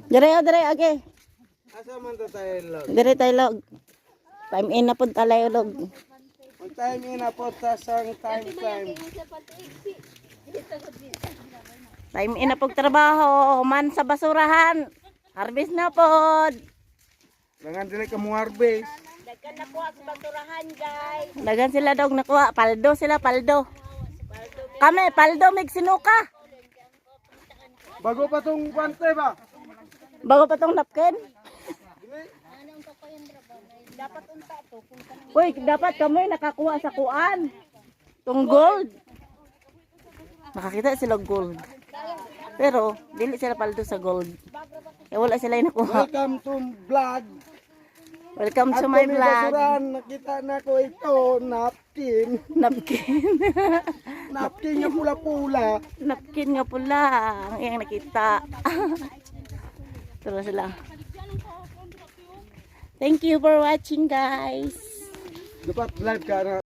Dire o dire age. Asa man ta tayo log? Dire tayo log. Time in na pud talay log. Ang time in po sa sang time. Time in na pud trabaho, man sa basurahan. Harvest na pod. Langan dili ka mo harvest. Daghan nakuha sa basurahan, guys. Daghan sila dog nakuha, paldo sila, paldo. Kami paldo mig sinuka. Bago pa tong kwante ba? Bago pa tong napkin. Uy, dapat kamoy nakakuha sa kuan. Tong gold. Makakita sila gold. Pero, dili sila paldo sa gold. Eh, wala sila yung nakuha. Welcome to vlog. Welcome to my vlog. Basuran, nakita na ko ito, napkin. Napkin. Napkin yung pula-pula. Napkin nga pula. Ang iyang nakita. Tara sila. Thank you for watching, guys. Dapat vlog ka na.